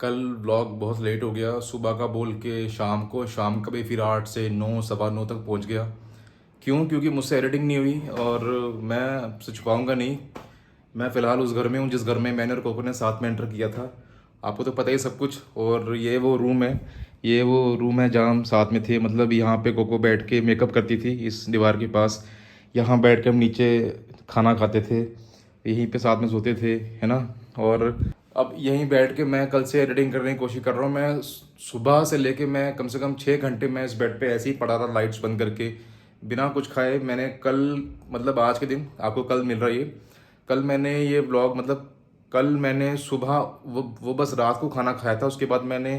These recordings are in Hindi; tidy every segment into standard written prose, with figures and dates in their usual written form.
कल व्लॉग बहुत लेट हो गया। सुबह का बोल के शाम का भी फिर 8 से 9 सवा 9 तक पहुंच गया। क्यों? क्योंकि मुझसे एडिटिंग नहीं हुई और मैं आपसे छुपाऊंगा नहीं। मैं फ़िलहाल उस घर में हूँ जिस घर में मैंने और कोको ने साथ में एंटर किया था। आपको तो पता ही सब कुछ। और ये वो रूम है जहाँ हम साथ में थे। मतलब यहाँ पे कोको बैठ के मेकअप करती थी इस दीवार के पास। यहाँ बैठ के हम नीचे खाना खाते थे, यहीं पे साथ में सोते थे, है ना। और अब यहीं बैठ के मैं कल से एडिटिंग करने की कोशिश कर रहा हूँ। मैं सुबह से लेके मैं कम से कम 6 घंटे मैं इस बेड पे ऐसे ही पड़ा था, लाइट्स बंद करके, बिना कुछ खाए। मैंने कल, मतलब आज के दिन आपको कल मिल रहा है ये, कल मैंने ये ब्लॉग, मतलब कल मैंने सुबह वो बस रात को खाना खाया था। उसके बाद मैंने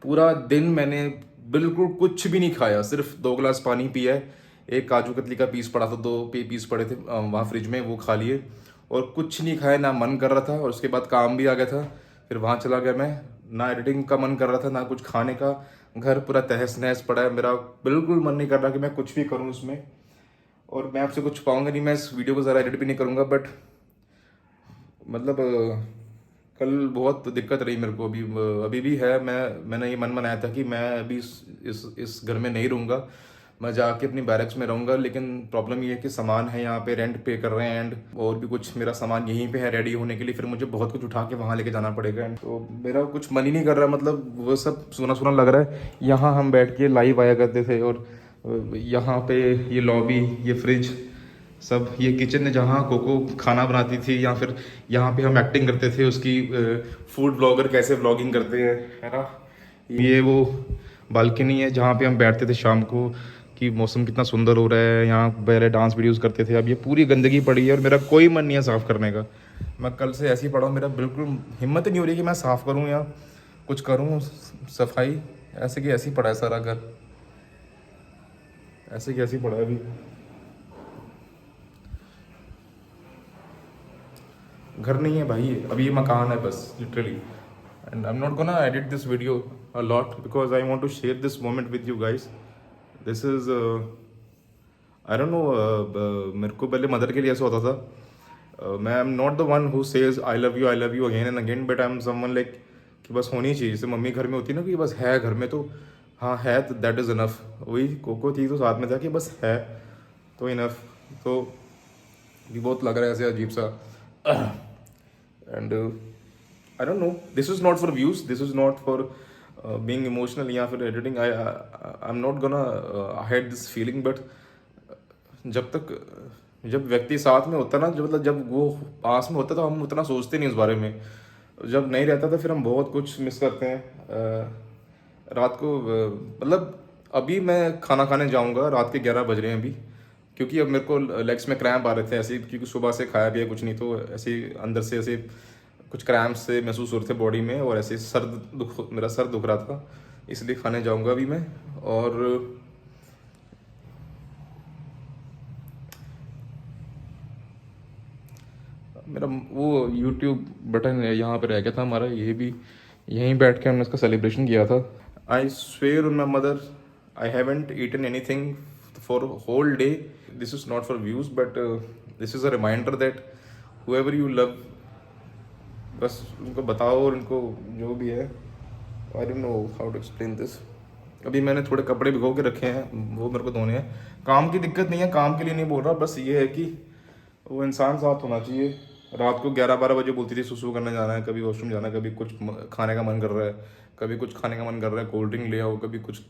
पूरा दिन मैंने बिल्कुल कुछ भी नहीं खाया, सिर्फ 2 गिलास पानी पिया है। एक काजू कतली का पीस पड़ा था, दो पीस पड़े थे वहाँ फ्रिज में, वो खा लिए। और कुछ नहीं खाया, ना मन कर रहा था। और उसके बाद काम भी आ गया था, फिर वहाँ चला गया मैं। ना एडिटिंग का मन कर रहा था, ना कुछ खाने का। घर पूरा तहस नहस पड़ा है, मेरा बिल्कुल मन नहीं कर रहा कि मैं कुछ भी करूँ उसमें। और मैं आपसे कुछ छुपाऊंगा नहीं, मैं इस वीडियो को ज़रा एडिट भी नहीं करूँगा। बट मतलब कल बहुत दिक्कत रही मेरे को। अभी भी है। मैंने ये मन बनाया था कि मैं अभी इस घर में नहीं रहूँगा, मैं जाके अपनी बैरक्स में रहूँगा। लेकिन प्रॉब्लम ये है कि सामान है यहाँ पे, रेंट पे कर रहे हैं, एंड और भी कुछ मेरा सामान यहीं पे है रेडी होने के लिए। फिर मुझे बहुत कुछ उठा के वहाँ लेके जाना पड़ेगा, तो मेरा कुछ मन ही नहीं कर रहा। मतलब वो सब सुना सुना लग रहा है। यहाँ हम बैठ के लाइव आया करते थे, और यहाँ पे ये लॉबी, ये फ्रिज, सब ये किचन है जहाँ कोको खाना बनाती थी, या फिर यहाँ पे हम एक्टिंग करते थे उसकी। फूड ब्लॉगर कैसे ब्लॉगिंग करते हैं, है ना। ये वो बालकनी है जहाँ पे हम बैठते थे शाम को, कि मौसम कितना सुंदर हो रहा है, यहाँ पहले डांस वीडियोस करते थे। अब ये पूरी गंदगी पड़ी है और मेरा कोई मन नहीं है साफ़ करने का। मैं कल से ऐसे ही पड़ा हूँ, मेरा बिल्कुल हिम्मत ही नहीं हो रही कि मैं साफ़ करूँ या कुछ करूँ सफाई। ऐसे कि ऐसे ही पड़ा है सारा घर, ऐसे कि ऐसे ही पड़ा है अभी। घर नहीं है भाई, अभी ये मकान है बस, literally. And I am not gonna edit this video a lot because I want to share this moment with you guys. This is I don't know. मेरे को पहले मदर के लिए ऐसा होता था। मैं आई am not the one who says I love you again and again, but I am someone like कि बस होनी चाहिए। जैसे मम्मी घर में होती है ना, कि बस है घर में, तो हाँ है, तो दैट इज़ इनफ। वही कोको थी तो साथ में था कि बस है तो इनफ। तो ये बहुत लग रहा है ऐसे अजीब सा। And I don't no, this is not for views, this is not for being emotional या फिर editing. I am not gonna hide this feeling. But जब तक, जब व्यक्ति साथ में होता है ना, जब वो पास में होता है, तो हम उतना सोचते नहीं उस बारे में। जब नहीं रहता तो फिर हम बहुत कुछ मिस करते हैं। रात को मतलब अभी मैं खाना खाने जाऊंगा, रात के 11 बज रहे हैं अभी। क्योंकि अब मेरे को लेग्स में क्रैम्प आ रहे थे ऐसे ही, क्योंकि सुबह से खाया पिया कुछ नहीं, तो ऐसे ही अंदर से ऐसे कुछ क्रैम्प से महसूस हो रहे थे बॉडी में, और ऐसे मेरा सर दुख रहा था, इसलिए खाने जाऊंगा अभी मैं। और मेरा वो यूट्यूब बटन यहाँ पे रह गया था हमारा, ये भी यहीं बैठ के हमने इसका सेलिब्रेशन किया था। I swear on my mother, I haven't eaten anything for whole day. This is not for views, but this is a reminder that whoever you love, बस उनको बताओ, और उनको जो भी है, I don't know how to explain this. अभी मैंने थोड़े कपड़े भिगो के रखे हैं, वो मेरे को धोने हैं। काम की दिक्कत नहीं है, काम के लिए नहीं बोल रहा, बस ये है कि वो इंसान साथ होना चाहिए। रात को 11-12 बजे बोलती थी सुसु करने जाना है, कभी वॉशरूम जाना है, कभी कुछ खाने का मन कर रहा है, कभी कुछ खाने का मन कर रहा है, कोल्ड ड्रिंक ले आओ, कभी कुछ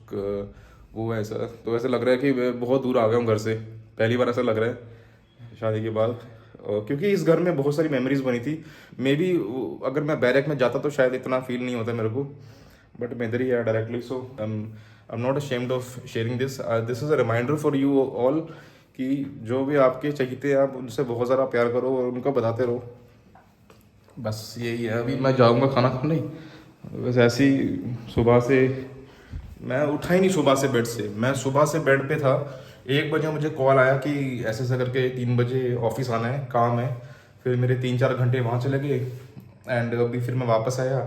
वो है ऐसा। तो ऐसा लग रहा है कि मैं बहुत दूर आ गया हूँ घर से, पहली बार ऐसा लग रहा है शादी के बाद। क्योंकि इस घर में बहुत सारी मेमोरीज बनी थी। मे बी अगर मैं बैरक में जाता तो शायद इतना फील नहीं होता मेरे को, बट मैं इधर ही है directly. So I am not ashamed of sharing this. This is a reminder for you all कि जो भी आपके चाहिए आप उनसे बहुत ज़्यादा प्यार करो और उनको बताते रहो। बस यही है। अभी मैं जाऊंगा खाना खाने। बस ऐसे ही सुबह से मैं उठा ही नहीं, सुबह से बेड से, मैं सुबह से बेड पे था। 1 बजे मुझे कॉल आया कि ऐसे ऐसे करके 3 बजे ऑफिस आना है, काम है। फिर मेरे 3-4 घंटे वहाँ चले गए, एंड अभी फिर मैं वापस आया।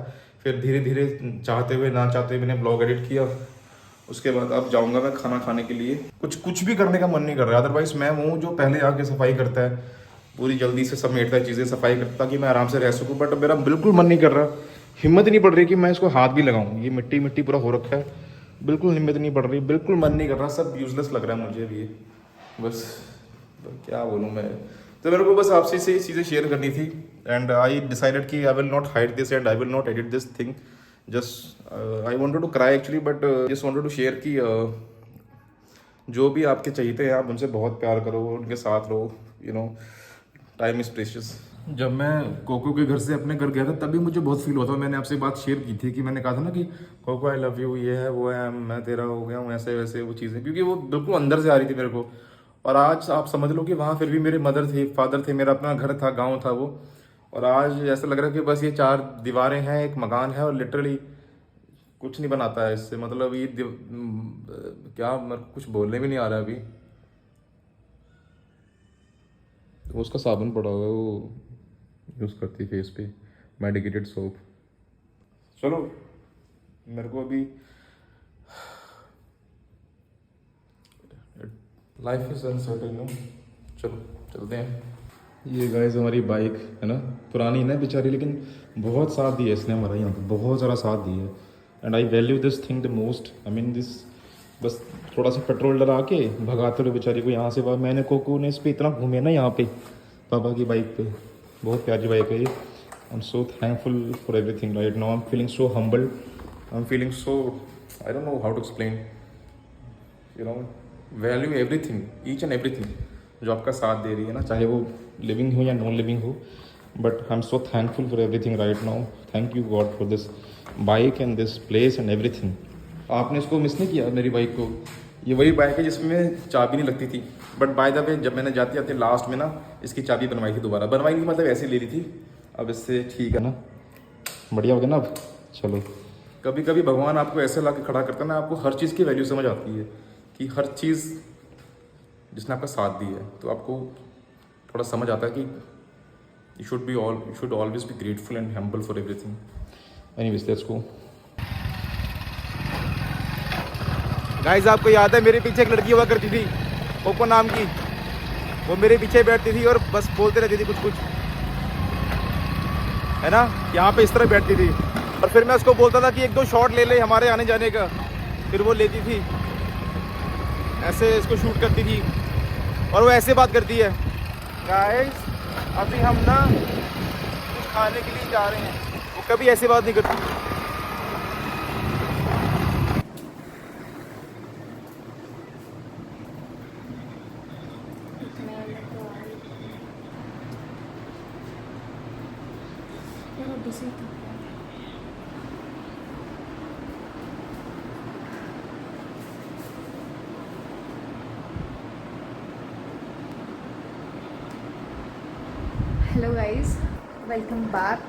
फिर धीरे धीरे, चाहते हुए ना चाहते हुए, मैंने ब्लॉग एडिट किया। उसके बाद अब जाऊंगा मैं खाना खाने के लिए। कुछ भी करने का मन नहीं कर रहा। अदरवाइज मैं वो हूँ जो पहले आके सफाई करता है, पूरी जल्दी से समेटता है चीज़ें, सफाई करता, ताकि मैं आराम से रह सकूँ। बट मेरा बिल्कुल मन नहीं कर रहा। हिम्मत नहीं पड़ रही कि मैं इसको हाथ भी लगाऊं। ये मिट्टी मिट्टी पूरा हो रखा है, बिल्कुल हिम्मत नहीं पड़ रही, बिल्कुल मन नहीं कर रहा, सब यूजलेस लग रहा है मुझे अभी ये। बस तो क्या बोलूँ मैं। तो मेरे को बस आपसे से चीज़ें शेयर करनी थी एंड आई डिसाइडेड कि I will not hide this and I will not edit this thing. Just I wanted to cry actually, but just wanted to share कि जो भी आपके चाहते हैं आप उनसे बहुत प्यार करो, उनके साथ रहो, you know, time is precious. जब मैं कोको के घर से अपने घर गया था तभी मुझे बहुत फील हुआ था। मैंने आपसे बात शेयर की थी कि मैंने कहा था ना कि कोको आई लव यू, ये है वो है, मैं तेरा हो गया हूँ, ऐसे वैसे वो चीज़ें, क्योंकि वो बिल्कुल अंदर से आ रही थी मेरे को। और आज आप समझ लो कि वहाँ फिर भी मेरे मदर थे, फादर थे, मेरा अपना घर था, गाँव था वो। और आज ऐसा लग रहा है कि बस ये 4 दीवारें हैं, एक मकान है, और लिटरली कुछ नहीं बनाता है इससे। मतलब ये क्या, मेरे को कुछ बोलने भी नहीं आ रहा है अभी। वो उसका साबुन पड़ा हुआ है, वो यूज़ करती फेस पे, मेडिकेटेड सोप। चलो मेरे को अभी लाइफ इज अनसर्टेन नो। चलो चलते हैं। ये गाइस हमारी बाइक है ना, पुरानी ना बेचारी, लेकिन बहुत साथ दिया इसने हमारा, यहाँ पे बहुत सारा साथ दिया है। And I value this thing the most. I mean this, बस थोड़ा सा पेट्रोल डला के भगाते रहो बेचारी को यहाँ से वहाँ। मैंने कोको ने इस पर इतना घूमे ना यहाँ पे, पापा की बाइक पे, बहुत प्यारी बाइक है ये। I am so thankful for everything right now. I am feeling so humbled, I am feeling so, I don't know how to explain, you know, value everything, each and everything जो आपका साथ दे रही है ना, चाहे वो लिविंग हो या नॉन लिविंग हो। But I am so thankful for everything right now. Thank you God for this bike and this place and everything. आपने इसको मिस नहीं किया मेरी बाइक को। ये वही बाइक है जिसमें चाबी नहीं लगती थी, बट बाय द वे जब मैंने जाते जाते लास्ट में ना इसकी चाबी बनवाई थी, दोबारा बनवाई नहीं, मतलब ऐसे ले ली थी। अब इससे ठीक है ना, बढ़िया हो गया ना अब। चलो, कभी कभी भगवान आपको ऐसे ला के खड़ा करता है ना, आपको हर चीज़ की वैल्यू समझ आती है कि हर चीज़ जिसने आपका साथ दी है, तो आपको थोड़ा समझ आता है कि you should always be grateful and humble for everything. Anyways let's go. Guys आपको याद है मेरे पीछे एक लड़की हुआ करती थी, कोको नाम की। वो मेरे पीछे बैठती थी और बस बोलते रहती थी कुछ कुछ, है ना, यहाँ पे इस तरह बैठती थी। और फिर मैं उसको बोलता था कि 1-2 शॉट ले ले हमारे आने जाने का, फिर वो लेती थी, ऐसे इसको शूट करती थी। और वो ऐसे बात करती है, गाइस अभी हम ना कुछ खाने के लिए जा रहे हैं। वो कभी ऐसी बात नहीं करती। Hello guys, welcome back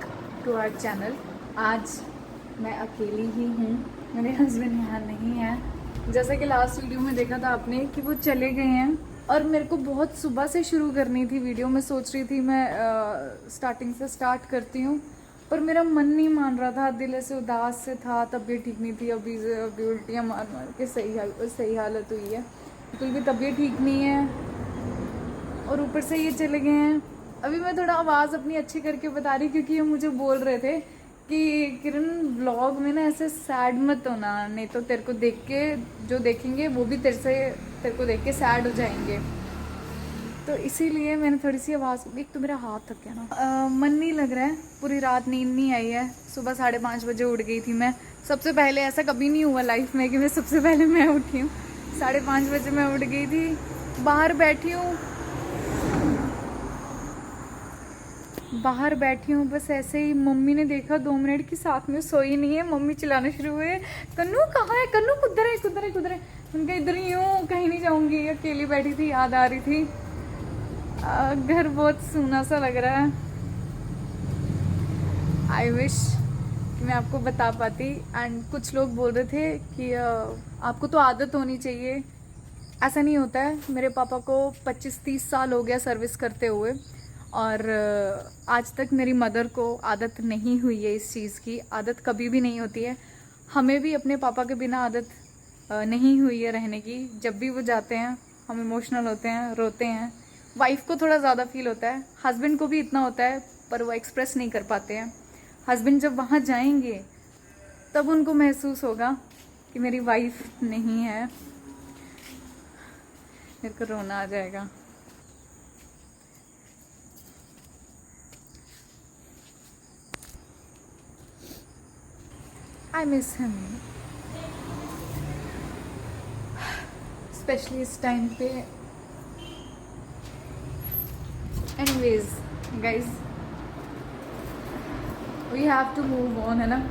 to our channel. आज मैं अकेली ही हूँ, मेरे हस्बैंड यहाँ नहीं है। जैसा कि लास्ट वीडियो में देखा था आपने कि वो चले गए हैं, और मेरे को बहुत सुबह से शुरू करनी थी वीडियो। मैं सोच रही थी मैं स्टार्टिंग से स्टार्ट करती हूँ, पर मेरा मन नहीं मान रहा था, दिल ऐसे उदास से था, तबीयत ठीक नहीं थी। अभी उल्टियाँ मार मार के सही हालत हुई है, बिल्कुल भी तबीयत ठीक नहीं है, और ऊपर से ये चले गए हैं। अभी मैं थोड़ा आवाज़ अपनी अच्छी करके बता रही, क्योंकि ये मुझे बोल रहे थे कि किरण व्लॉग में ना ऐसे सैड मत होना, नहीं तो तेरे को देख के जो देखेंगे वो भी तेरे को देख के सैड हो जाएंगे। तो इसीलिए मैंने थोड़ी सी आवाज़, एक तो मेरा हाथ थक गया ना, मन नहीं लग रहा है, पूरी रात नींद नहीं आई है। सुबह 5:30 बजे उठ गई थी मैं। सबसे पहले ऐसा कभी नहीं हुआ लाइफ में कि मैं सबसे पहले मैं उठी हूँ। 5:30 बजे मैं उठ गई थी, बाहर बैठी हूँ बस ऐसे ही। मम्मी ने देखा 2 मिनट की, साथ में सोई नहीं है, मम्मी चिल्लाने शुरू हुए, कन्नू कहाँ है, कन्नू कुदर है। उनका इधर ही हूँ, कहीं नहीं जाऊँगी। अकेली बैठी थी, याद आ रही थी। घर बहुत सूना सा लग रहा है। आई विश कि मैं आपको बता पाती। एंड कुछ लोग बोल रहे थे कि आपको तो आदत होनी चाहिए। ऐसा नहीं होता है। मेरे पापा को 25-30 साल हो गया सर्विस करते हुए, और आज तक मेरी मदर को आदत नहीं हुई है इस चीज़ की। आदत कभी भी नहीं होती है। हमें भी अपने पापा के बिना आदत नहीं हुई है रहने की। जब भी वो जाते हैं हम इमोशनल होते हैं, रोते हैं। वाइफ को थोड़ा ज़्यादा फील होता है, हस्बैंड को भी इतना होता है, पर वो एक्सप्रेस नहीं कर पाते हैं। हस्बैंड जब वहाँ जाएंगे तब उनको महसूस होगा कि मेरी वाइफ नहीं है। मेरे को रोना आ जाएगा। आई मिस हिम, स्पेशली इस टाइम पे। Anyways guys, we have to move on, है ना।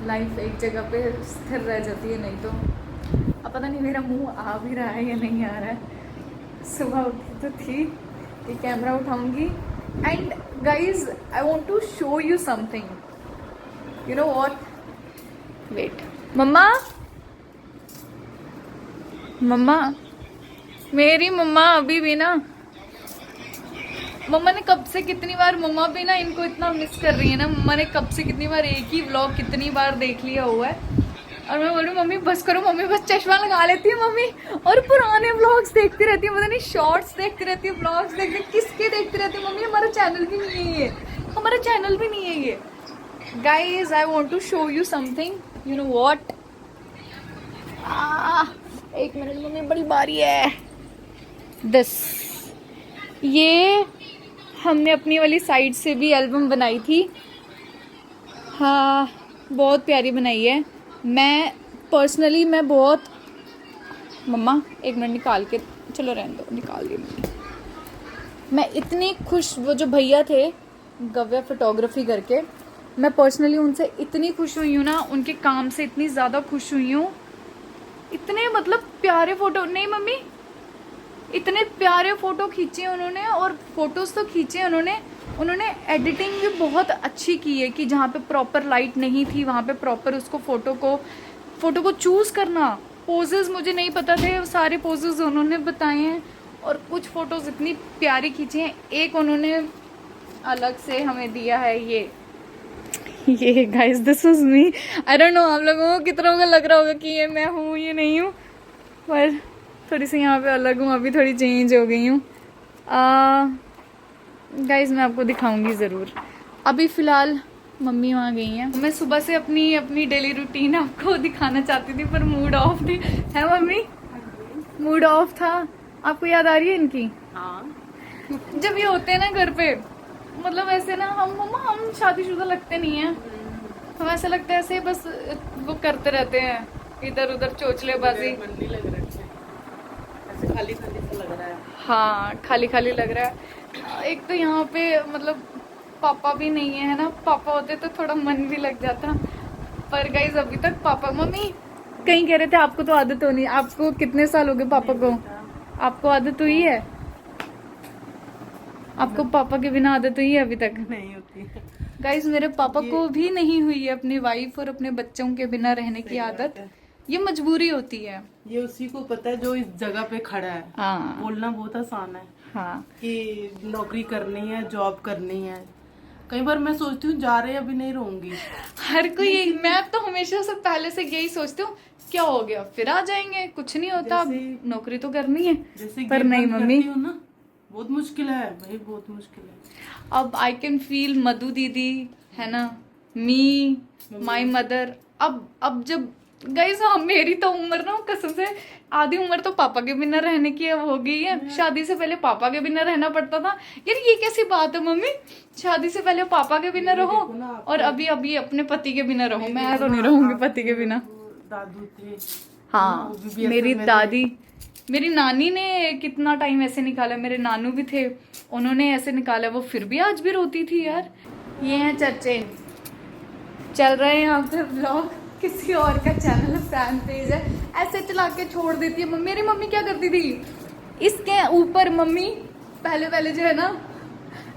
लाइफ एक जगह पे स्थिर रह जाती है, नहीं तो। अब पता नहीं मेरा मुंह आ भी रहा है या नहीं आ रहा है। सुबह उठी तो थी कि कैमरा उठाऊंगी। And guys, I want to show you something. You know what, wait. मम्मा, मम्मा, मेरी मम्मा अभी भी ना, मम्मा ने कब से कितनी बार, मम्मा भी ना इनको इतना मिस कर रही है ना। मम्मा ने कब से कितनी बार एक ही व्लॉग कितनी बार देख लिया हुआ है। और मैं बोल रही हूँ मम्मी बस करो, मम्मी बस चश्मा लगा लेती है मम्मी, और पुराने व्लॉग्स देखती रहती है, पता नहीं शॉर्ट्स देखती रहती है, व्लॉग्स देखती, किसके देखती रहती है मम्मी। हमारा चैनल भी नहीं है ये, हमारा चैनल भी नहीं है ये। Guys, I want to show you something. You know what, एक मिनट मम्मी, बड़ी बारी है। दिस, ये हमने अपनी वाली साइड से भी एल्बम बनाई थी। हाँ, बहुत प्यारी बनाई है। मैं पर्सनली, मैं बहुत, मम्मा एक मिनट निकाल के, चलो रहने दो, निकाल दी मैंने। मैं इतनी खुश, वो जो भैया थे गव्या फोटोग्राफी करके, मैं पर्सनली उनसे इतनी खुश हुई हूँ ना, उनके काम से इतनी ज़्यादा खुश हुई हूँ। इतने मतलब प्यारे फोटो, नहीं मम्मी, इतने प्यारे फोटो खींचे उन्होंने। और फोटोज तो खींचे उन्होंने एडिटिंग भी बहुत अच्छी की है कि जहाँ पे प्रॉपर लाइट नहीं थी वहाँ पे प्रॉपर उसको फोटो को चूज करना। पोजेस मुझे नहीं पता थे, सारे पोजेस उन्होंने बताए हैं। और कुछ फोटोज इतनी प्यारी खींची हैं। एक उन्होंने अलग से हमें दिया है, ये guys, this was me. I don't no आप लोगों को कितना को लग रहा होगा कि ये मैं हूँ, ये नहीं हूँ, पर थोड़ी सी यहाँ पे अलग हूँ, अभी थोड़ी चेंज हो गई हूँ। गाइस, मैं आपको दिखाऊंगी ज़रूर। अभी फ़िलहाल मम्मी वहाँ गई हैं। मैं सुबह से अपनी डेली रूटीन आपको दिखाना चाहती थी, पर मूड ऑफ थी, है मम्मी, मूड ऑफ था। आपको याद आ रही है इनकी? हाँ, जब ये होते हैं ना घर पे, मतलब ऐसे ना, हम शादीशुदा लगते नहीं हैं, हम ऐसा लगता है ऐसे बस वो करते रहते हैं इधर उधर चोचलेबाजी। मन नहीं लग रहा है, ऐसे खाली खाली सा लग रहा है। हाँ, खाली खाली लग रहा है। एक तो यहाँ पे मतलब पापा भी नहीं है ना, पापा होते तो थोड़ा मन भी लग जाता। पर गाइज अभी तक पापा, मम्मी कहीं कह रहे थे आपको तो आदत होनी। आपको कितने साल हो गए पापा को? आपको आदत हुई है? आपको पापा के बिना आदत हुई है अभी तक? नहीं होती। गाइज, मेरे पापा को भी नहीं हुई है अपनी वाइफ और अपने बच्चों के बिना रहने की आदत। ये मजबूरी होती है। ये उसी को पता है जो इस जगह पे खड़ा है। हाँ बोलना बहुत आसान है हाँ, कि नौकरी करनी है, जॉब करनी है। कई बार मैं सोचती हूँ जा रहे अभी नहीं रहूंगी। हर कोई, मैं तो हमेशा से पहले से यही सोचती हूँ, क्या हो गया फिर आ जाएंगे, कुछ नहीं होता, अब नौकरी तो करनी है। जैसे पर नहीं मम्मी, ना, बहुत मुश्किल है भाई, बहुत मुश्किल है। अब आई कैन फील मधु दीदी, है ना, मी, माई मदर। अब जब गाइस, हम, मेरी तो उम्र ना कसम से आधी उम्र तो पापा के बिना रहने की अब हो गई है। शादी से पहले पापा के बिना रहना पड़ता था। यार ये कैसी बात है मम्मी, शादी से पहले पापा के बिना रहो और अभी अपने पति के बिना रहो। मैं तो नहीं रहूंगी पति के बिना। दादू थे, हाँ, मेरी दादी, मेरी नानी ने कितना टाइम ऐसे निकाला, मेरे नानू भी थे, उन्होंने ऐसे निकाला, वो फिर भी आज भी रोती थी यार। ये हैं चर्चे, चल रहे हैं यहाँ पे ब्लॉग, किसी और का चैनल फैन पेज है, ऐसे चला के छोड़ देती है। मेरी मम्मी क्या करती थी, इसके ऊपर मम्मी पहले जो है ना,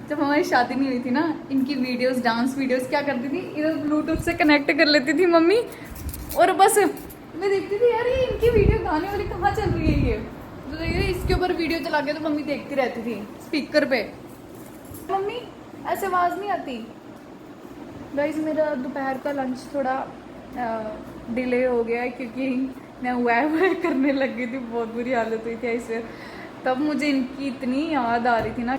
जब हमारी शादी नहीं हुई थी ना, इनकी वीडियोस, डांस वीडियोस क्या करती थी, इधर ब्लूटूथ से कनेक्ट कर लेती थी मम्मी, और बस मैं देखती थी यार ये इनकी वीडियो गाने वाली कहाँ चल रही है। ये तो इसके ऊपर वीडियो चला के तो मम्मी देखती रहती थी स्पीकर पे। मम्मी ऐसे आवाज़ नहीं आती। गाइस, मेरा दोपहर का लंच थोड़ा डिले हो गया है क्योंकि मैं वाह करने लग गई थी, बहुत बुरी हालत हुई थी इससे। तब मुझे इनकी इतनी याद आ रही थी ना,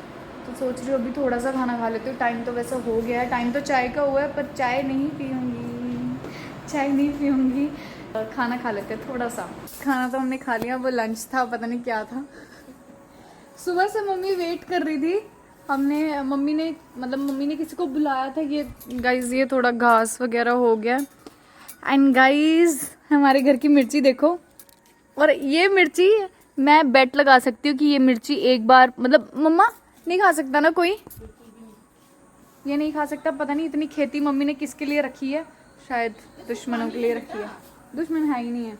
तो सोच रही हूँ अभी थोड़ा सा खाना खा लेती हूँ। टाइम तो वैसे हो गया है, टाइम तो चाय का हुआ है, पर चाय नहीं पीऊँगी, चाय नहीं पीऊँगी। खाना खा लेते हैं थोड़ा सा। खाना तो हमने खा लिया, वो लंच था, पता नहीं क्या था। सुबह से मम्मी वेट कर रही थी। मम्मी ने किसी को बुलाया था। ये गाइस, ये थोड़ा घास वगैरह हो गया। एंड गाइस, हमारे घर की मिर्ची देखो। और ये मिर्ची मैं बेट लगा सकती हूँ कि ये मिर्ची एक बार, मतलब मम्मा नहीं खा सकता ना कोई, ये नहीं खा सकता। पता नहीं इतनी खेती मम्मी ने किसके लिए रखी है, शायद दुश्मनों के लिए रखी है। दुश्मन है ही नहीं है,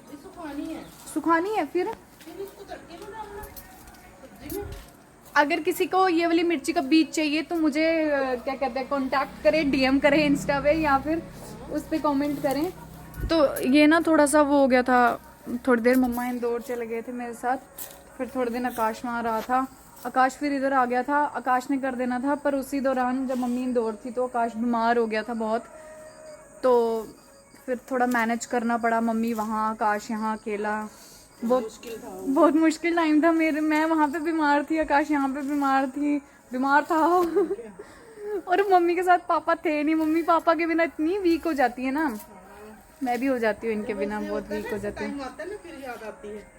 सुखानी है। फिर अगर किसी को ये वाली मिर्ची का बीज चाहिए तो मुझे क्या कहते हैं, कांटेक्ट करें, डीएम करें इंस्टा पे, या फिर उस पर कमेंट करें। तो ये ना थोड़ा सा वो हो गया था, थोड़ी देर मम्मा इंदौर चले गए थे मेरे साथ, फिर थोड़े दिन आकाश वहाँ रहा था। आकाश फिर इधर आ गया था, आकाश ने कर देना था, पर उसी दौरान जब मम्मी इंदौर थी तो आकाश बीमार हो गया था बहुत। तो फिर थोड़ा मैनेज करना पड़ा, मम्मी वहाँ, आकाश यहाँ, अकेला। बहुत मुश्किल टाइम था मेरे। मैं वहाँ पे बीमार थी, आकाश यहाँ पे बीमार था। और मम्मी के साथ पापा थे नहीं। मम्मी पापा के बिना इतनी वीक हो जाती है ना, मैं भी हो जाती हूँ इनके बिना, बहुत वीक हो जाती हूँ।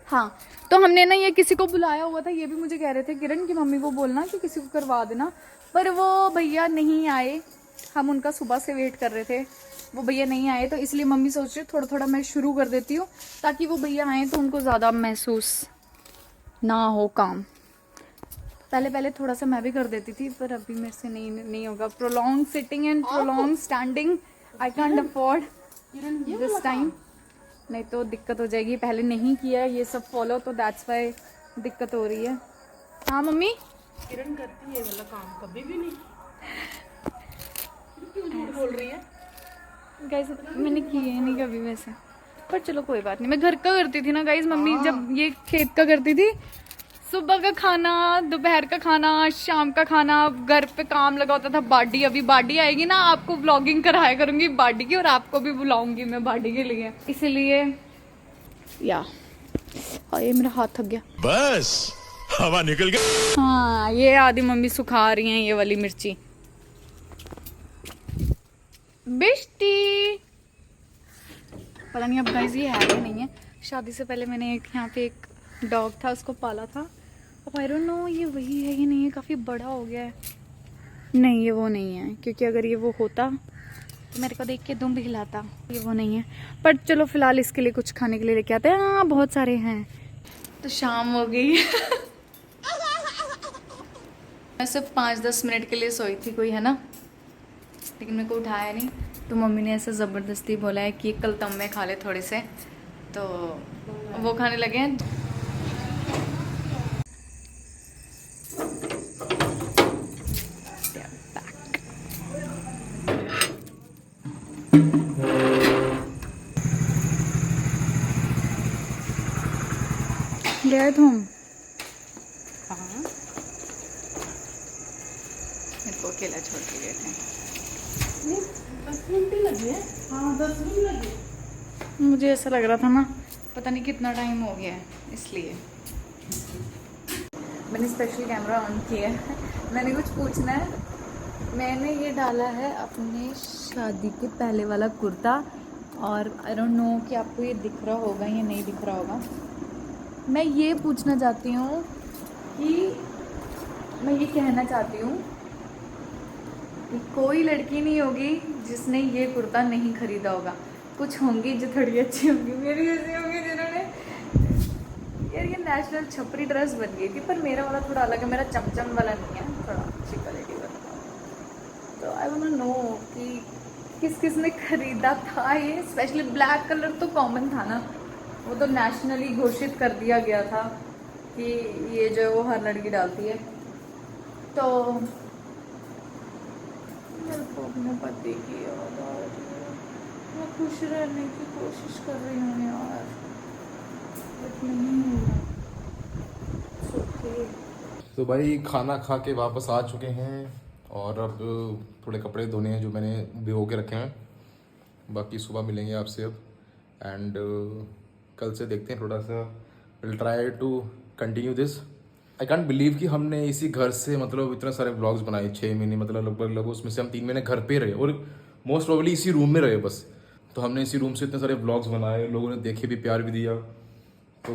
हाँ, तो हमने ना ये किसी को बुलाया हुआ था, ये भी मुझे कह रहे थे किरण की मम्मी को बोलना कि किसी को करवा देना, पर वो भैया नहीं आए। हम उनका सुबह से वेट कर रहे थे, वो भैया नहीं आए, तो इसलिए मम्मी सोच रही थोड़ा थोड़ा मैं शुरू कर देती हूँ ताकि वो भैया आए तो उनको ज़्यादा महसूस ना हो काम। पहले पहले थोड़ा सा मैं भी कर देती थी, पर अभी मेरे से नहीं होगा। Prolong sitting and prolong standing I can't afford this time, नहीं तो दिक्कत हो जाएगी। पहले नहीं किया ये सब फॉलो, तो दैट्स वाई दिक्कत हो रही है। हाँ मम्मी, किरण करती है वाला काम कभी भी नहीं। क्यों झूठ बोल रही है? गाइस मैंने किए नहीं कभी वैसे, पर चलो कोई बात नहीं। मैं घर का करती थी ना गाइस, मम्मी जब ये खेत का करती थी, सुबह का खाना, दोपहर का खाना, शाम का खाना, घर पे काम लगा होता था। बाडी, अभी बाडी आएगी ना, आपको व्लॉगिंग कराया करूंगी बाडी की, और आपको भी बुलाऊंगी मैं बाडी के लिए, इसलिए या ये मेरा हाथ थक गया, बस हवा निकल गई। हाँ ये आधी मम्मी सुखा रही हैं ये वाली मिर्ची। बिश्ती पता नहीं अब गाइस ये है या नहीं है। शादी से पहले मैंने यहाँ पे एक डॉग था, उसको पाला था। अब आई डोंट नो ये वही है कि नहीं है, काफ़ी बड़ा हो गया है। नहीं ये वो नहीं है, क्योंकि अगर ये वो होता तो मेरे को देख के दुम भी हिलाता। ये वो नहीं है, पर चलो फिलहाल इसके लिए कुछ खाने के लिए लेके आते हैं। हाँ बहुत सारे हैं। तो शाम हो गई। मैं सिर्फ 5-10 मिनट के लिए सोई थी, कोई है ना, लेकिन मेरे को उठाया नहीं। तो मम्मी ने ऐसे ज़बरदस्ती बोला है कि कल तब में खा ले थोड़े से, तो वो खाने लगे हैं। गए तुम? हाँ, मेरे को अकेला छोड़ के गए थे। 10 मिनट ही लगे हैं। हाँ 10 मिनट लगे। मुझे ऐसा लग रहा था ना, पता नहीं कितना टाइम हो गया है, इसलिए मैंने स्पेशल कैमरा ऑन किया है। मैंने कुछ पूछना है। मैंने ये डाला है अपने शादी के पहले वाला कुर्ता, और आई डोंट नो कि आपको ये दिख रहा होगा या नहीं दिख रहा होगा। मैं ये पूछना चाहती हूँ कि मैं ये कहना चाहती हूँ कि कोई लड़की नहीं होगी जिसने ये कुर्ता नहीं खरीदा होगा। कुछ होंगी जो थोड़ी अच्छी होंगी, मेरी जैसी होंगी जिन्होंने, यार ये नेशनल छपरी ड्रेस बन गई थी, पर मेरा वाला थोड़ा अलग है। मेरा चमचम वाला नहीं है, थोड़ा अच्छी क्वालिटी वाला। तो आई वांट टू नो कि किस किस ने खरीदा था ये। स्पेशली ब्लैक कलर तो कॉमन था ना, वो तो नेशनली घोषित कर दिया गया था कि ये जो है वो हर लड़की डालती है। तो मेरे को अपने पति की याद आ रही है। मैं खुश रहने की कोशिश कर रही हूँ यार, बट नहीं हुआ। तो भाई खाना खा के वापस आ चुके हैं, और अब थोड़े कपड़े धोने हैं जो मैंने भिगो के रखे हैं। बाकी सुबह मिलेंगे आपसे अब, एंड कल से देखते हैं थोड़ा सा, will try to continue this. I can't believe कि हमने इसी घर से मतलब इतने सारे व्लॉग्स बनाए 6 महीने, मतलब लगभग उसमें से हम 3 महीने घर पे रहे और मोस्ट प्रोबेबली इसी रूम में रहे बस। तो हमने इसी रूम से इतने सारे व्लॉग्स बनाए, लोगों ने देखे भी, प्यार भी दिया। तो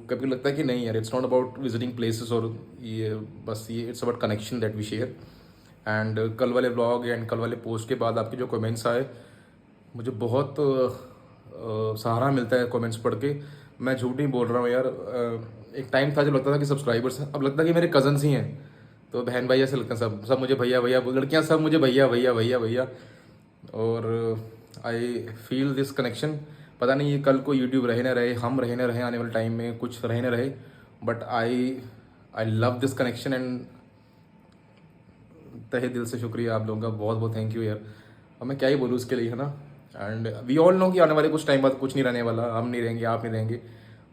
कभी लगता है कि नहीं यार, it's not about visiting places और ये बस ये it's about connection that we share. And कल वाले व्लॉग एंड कल वाले पोस्ट के बाद आपके जो कमेंट्स आए, मुझे बहुत सहारा मिलता है कमेंट्स पढ़ के। मैं झूठ नहीं बोल रहा हूँ यार, एक टाइम था जब लगता था कि सब्सक्राइबर्स हैं, अब लगता है कि मेरे कज़न्स ही हैं। तो बहन भाई ऐसे लगते हैं, सब सब मुझे भैया भैया, लड़कियाँ सब मुझे भैया भैया भैया भैया। और आई फील दिस कनेक्शन। पता नहीं ये कल को यूट्यूब रहे ना रहे, हम रहे ना रहे आने वाले टाइम में, कुछ रहे ना रहे, but I love this connection. And तहे दिल से शुक्रिया आप लोगों का, बहुत बहुत थैंक यू यार। अब मैं क्या ही बोलूँ उसके लिए, है ना। एंड वी ऑल नो कि आने वाले कुछ टाइम बाद कुछ नहीं रहने वाला, हम नहीं रहेंगे, आप नहीं रहेंगे,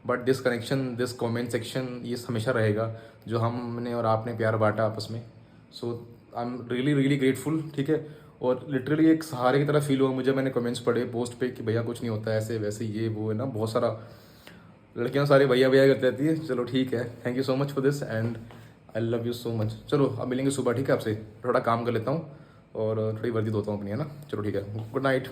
but this connection, this comment section, ये हमेशा रहेगा जो हमने और आपने प्यार बांटा आपस में। So I am really really grateful, ठीक है। और लिटरली एक सहारे की तरह फील हुआ मुझे, मैंने कमेंट्स पढ़े पोस्ट पे कि भैया कुछ नहीं होता ऐसे वैसे ये वो, है ना, बहुत सारा लड़कियां सारे भैया भैया करती रहती है। चलो ठीक है, thank you so much for this and I love you so much. चलो अब मिलेंगे सुबह, ठीक है। आपसे थोड़ा काम कर लेता हूँ और थोड़ी वर्दी धोता हूँ अपनी, है ना। चलो ठीक है, गुड नाइट।